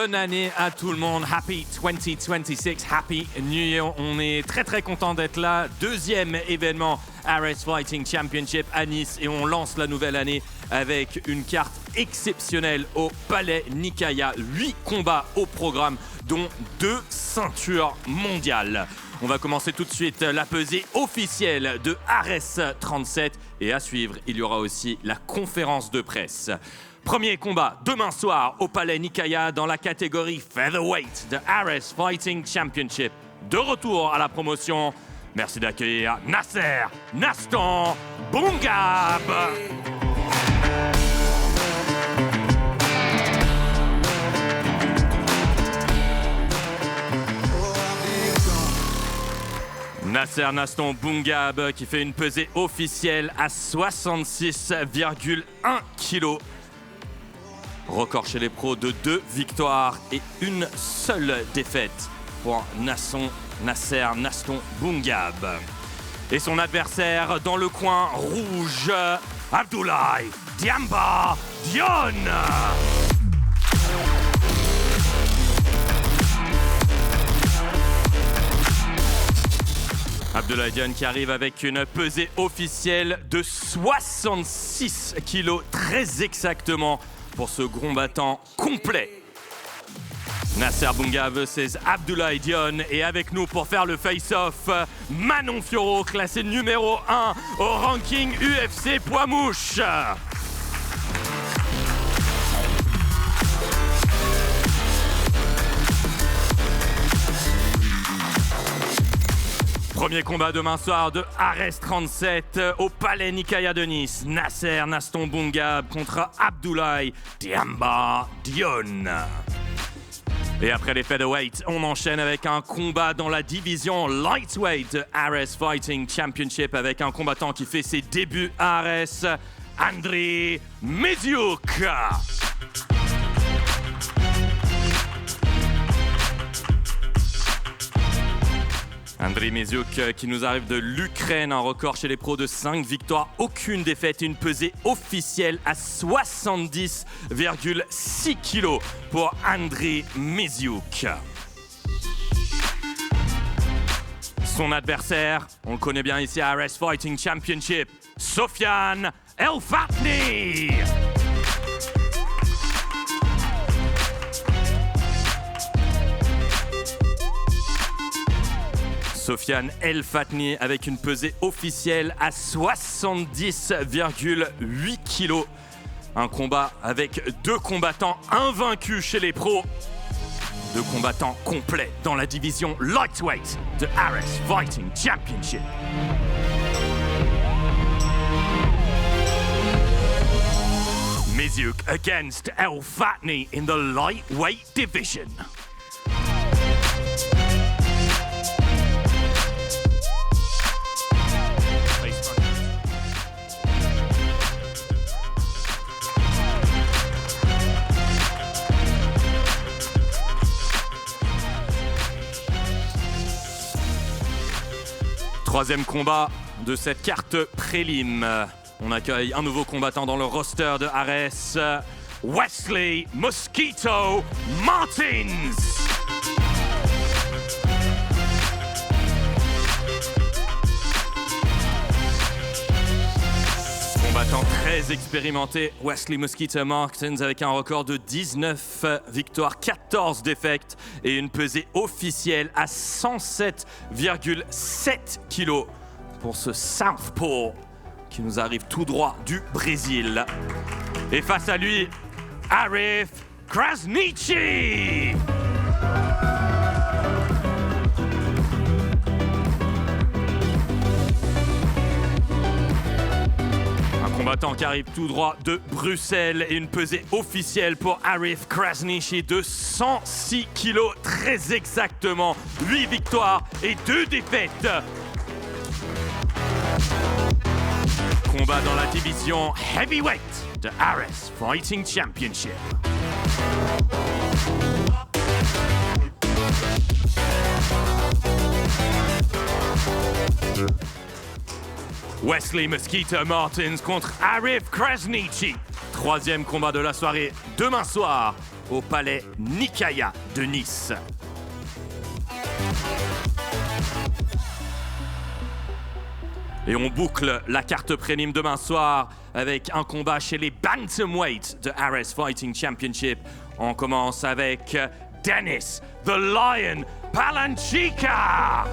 bonne année à tout le monde. Happy 2026, Happy New Year. On est très content d'être là. Deuxième événement Ares Fighting Championship à Nice et on lance la nouvelle année avec une carte exceptionnelle au Palais Nicaea. 8 combats au programme, dont 2 ceintures mondiales. On va commencer tout de suite la pesée officielle de Ares 37 et à suivre, il y aura aussi la conférence de presse. Premier combat demain soir au Palais Nicaea dans la catégorie Featherweight de Ares Fighting Championship. De retour à la promotion, merci d'accueillir Nasser Naston Boungab. Nasser Naston Boungab qui fait une pesée officielle à 66,1 kg. Record chez les pros de 2 victoires et une seule défaite pour Nasser Naston Boungab. Et son adversaire dans le coin rouge, Abdoulaye Diamba Dione. Abdoulaye Dione qui arrive avec une pesée officielle de 66 kg, très exactement pour ce combattant complet. Nasser Boungab vs Abdoulaye Dione et avec nous pour faire le face-off, Manon Fiorot, classé numéro 1 au ranking UFC poids mouche. Premier combat demain soir de Ares 37 au Palais Nicaea de Nice. Nasser Naston Boungab contre Abdoulaye Diamba Dione. Et après les featherweight, on enchaîne avec un combat dans la division lightweight de Ares Fighting Championship avec un combattant qui fait ses débuts à Ares, Andriy Mesiuk. Andriy Mesiuk qui nous arrive de l'Ukraine, un record chez les pros de 5 victoires, aucune défaite, une pesée officielle à 70,6 kg pour Andriy Mesiuk. Son adversaire, on le connaît bien ici à Ares Fighting Championship, Sofiane El Fatni. Sofiane El Fatni avec une pesée officielle à 70,8 kg. Un combat avec 2 combattants invaincus chez les pros. 2 combattants complets dans la division lightweight de Ares Fighting Championship. Mesiuk against El Fatni in the lightweight division. Troisième combat de cette carte prélim. On accueille un nouveau combattant dans le roster de Ares, Wesley Mosquito Martins. Combattant très expérimenté, Wesley Mosquito Martins avec un record de 19 victoires, 14 défaites et une pesée officielle à 107,7 kg pour ce Southpaw qui nous arrive tout droit du Brésil. Et face à lui, Arif Krasniqi. Combattant qui arrive tout droit de Bruxelles et une pesée officielle pour Arif Krasniqi de 106 kg, très exactement, 8 victoires et 2 défaites. Combat dans la division heavyweight de Ares Fighting Championship. Wesley Mosquito Martins contre Arif Krasniqi. Troisième combat de la soirée, demain soir, au palais Nikaya de Nice. Et on boucle la carte prélim demain soir avec un combat chez les Bantamweight de Ares Fighting Championship. On commence avec Dennis the Lion Palanchika.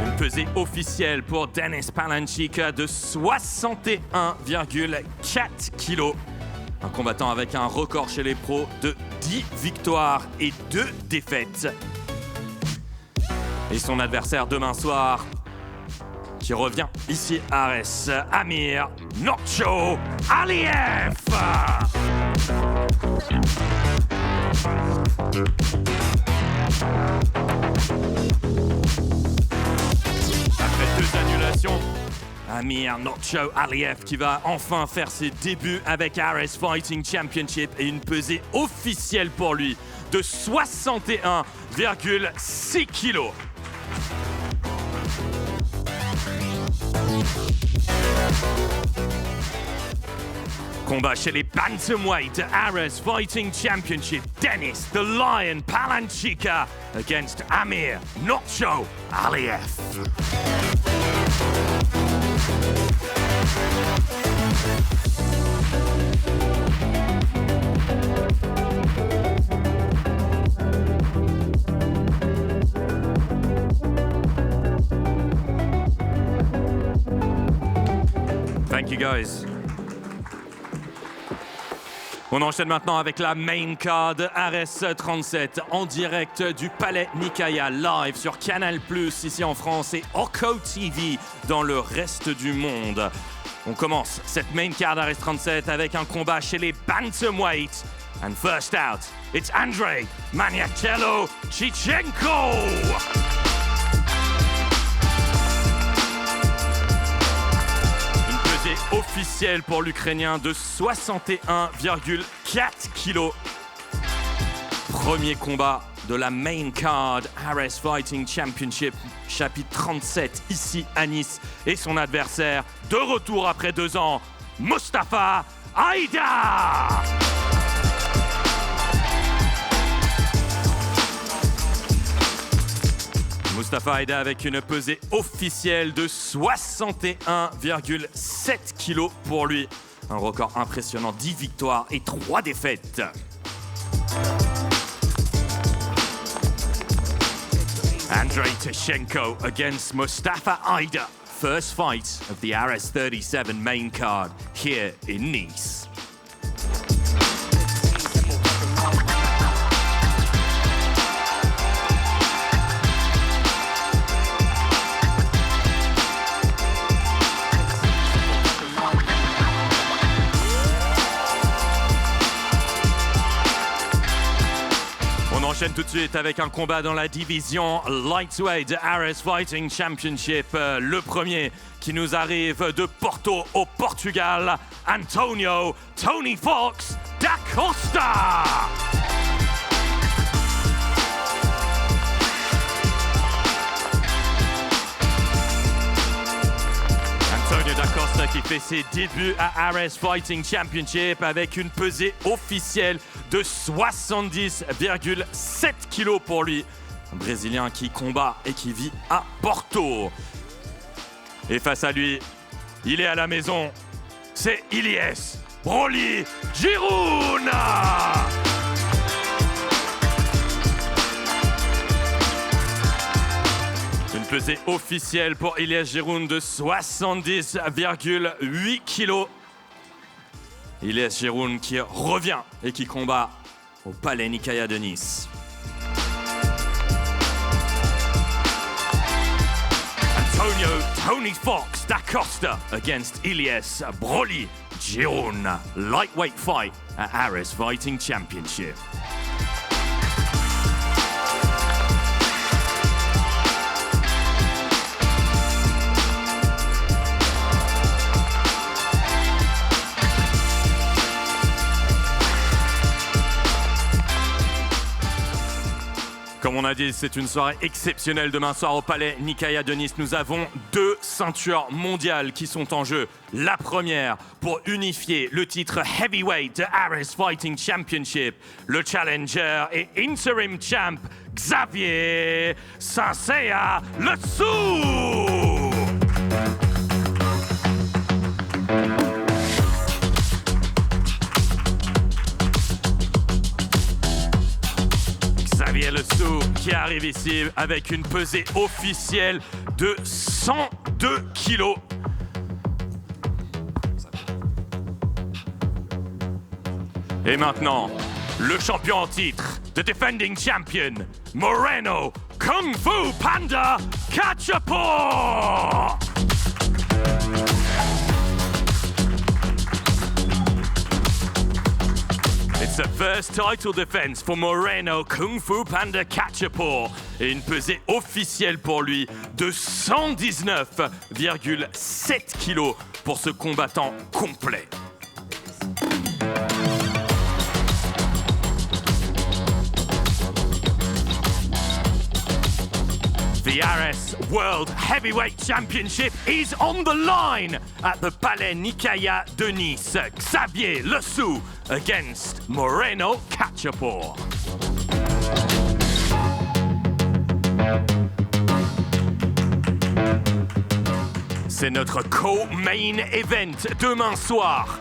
Une pesée officielle pour Dennis Palanchika de 61,4 kg. Un combattant avec un record chez les pros de 10 victoires et 2 défaites. Et son adversaire demain soir, qui revient ici à Arès, Amir Nokcho Aliev. Après 2 annulations, Amir Nokcho Aliev qui va enfin faire ses débuts avec Ares Fighting Championship et une pesée officielle pour lui de 61,6 kg. Combat chez les Bantamweight Ares Fighting Championship. Dennis the Lion Palanchika against Amir Nokcho Aliev. Thank you guys. On enchaîne maintenant avec la main card Ares 37 en direct du Palais Nikaya live sur Canal+, ici en France et Oko TV dans le reste du monde. On commence cette main card Ares 37 avec un combat chez les Bantamweight. And first out, it's Andrei Maniacello Chichenko. Officiel pour l'Ukrainien de 61,4 kg. Premier combat de la main card Ares Fighting Championship, chapitre 37, ici à Nice. Et son adversaire, de retour après 2 ans, Mustafa Aida. Mustafa Aida avec une pesée officielle de 61,7 kg pour lui. Un record impressionnant, 10 victoires et 3 défaites. Andrei Chichenko against Mustafa Aida. First fight of the Ares 37 main card here in Nice. On enchaîne tout de suite avec un combat dans la division Lightweight de Ares Fighting Championship. Le premier qui nous arrive de Porto au Portugal, Antonio Tony Fox da Costa. Antonio da Costa qui fait ses débuts à Ares Fighting Championship avec une pesée officielle de 70,7 kg pour lui. Un Brésilien qui combat et qui vit à Porto. Et face à lui, il est à la maison, c'est Ilyes Broly Giroun. Une pesée officielle pour Ilyes Giroun de 70,8 kg. Ilyes Giroun qui revient et qui combat au Palais Nikaya de Nice. Antonio Tony Fox da Costa against Ilyes Broly Giroun. Lightweight fight at Ares Fighting Championship. Comme on on a dit, c'est une soirée exceptionnelle. Demain soir au Palais Nicaïa de Nice, nous avons 2 ceintures mondiales qui sont en jeu. La première pour unifier le titre Heavyweight de Ares Fighting Championship. Le challenger et interim champ Xavier Senseiya Le Sou. Xavier Le Sou qui arrive ici avec une pesée officielle de 102 kilos. Et maintenant, le champion en titre, the defending champion, Moreno Kung Fu Panda Cachapur. It's the first title defense for Moreno Kung Fu Panda Cachapur et une pesée officielle pour lui de 119,7 kilos pour ce combattant complet. The Ares World Heavyweight Championship is on the line at the Palais Nicaïa de Nice. Xavier Le Sou against Moreno Cachapur. C'est notre co-main event demain soir.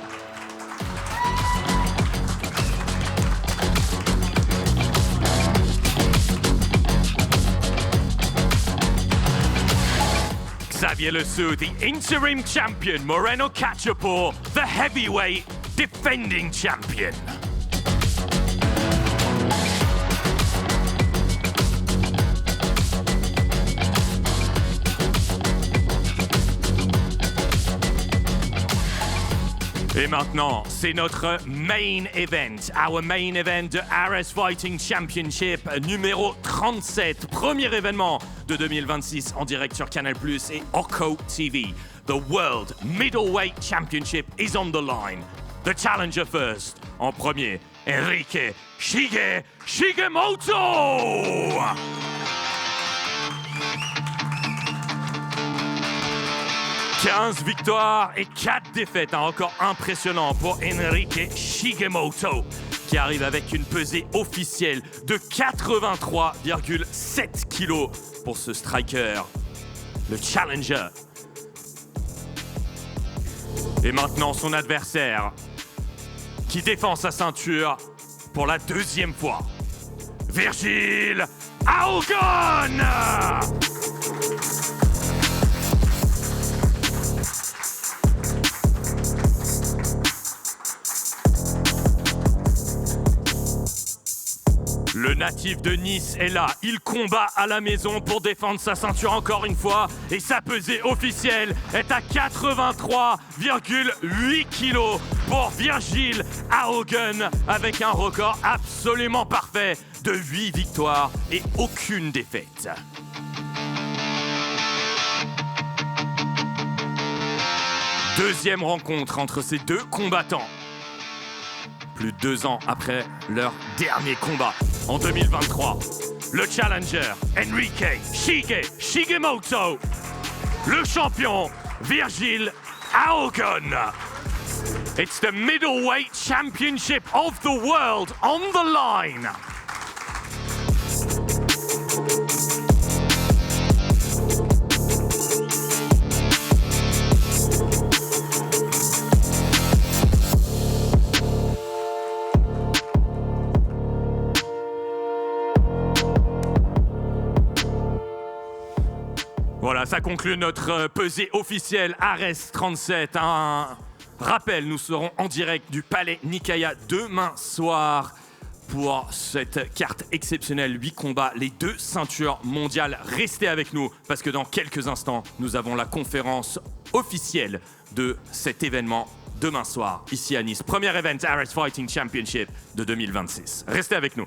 Xavier Le Sou, the interim champion, Moreno Cachapur, the heavyweight defending champion. Et maintenant, c'est notre main event. Our main event de Ares Fighting Championship numéro 37. Premier événement de 2026 en direct sur Canal+ et Oko TV. The World Middleweight Championship is on the line. The challenger first. En premier, Enrique Shigemoto. 15 victoires et 4 défaites, un record impressionnant pour Enrique Shigemoto, qui arrive avec une pesée officielle de 83,7 kilos pour ce striker, le challenger. Et maintenant son adversaire, qui défend sa ceinture pour la 2e fois, Virgil Aogon. Le natif de Nice est là, il combat à la maison pour défendre sa ceinture encore une fois et sa pesée officielle est à 83,8 kilos pour Virgil Aogon avec un record absolument parfait de 8 victoires et aucune défaite. Deuxième rencontre entre ces deux combattants. Plus de 2 ans après leur dernier combat, en 2023, le challenger Enrique Shigemoto, le champion Virgil Aogon. It's the middleweight championship of the world on the line. Voilà, ça conclut notre pesée officielle Ares 37. Un rappel, nous serons en direct du Palais Nicaïa demain soir pour cette carte exceptionnelle. 8 combats, les 2 ceintures mondiales. Restez avec nous parce que dans quelques instants, nous avons la conférence officielle de cet événement demain soir, ici à Nice. Premier event Ares Fighting Championship de 2026. Restez avec nous.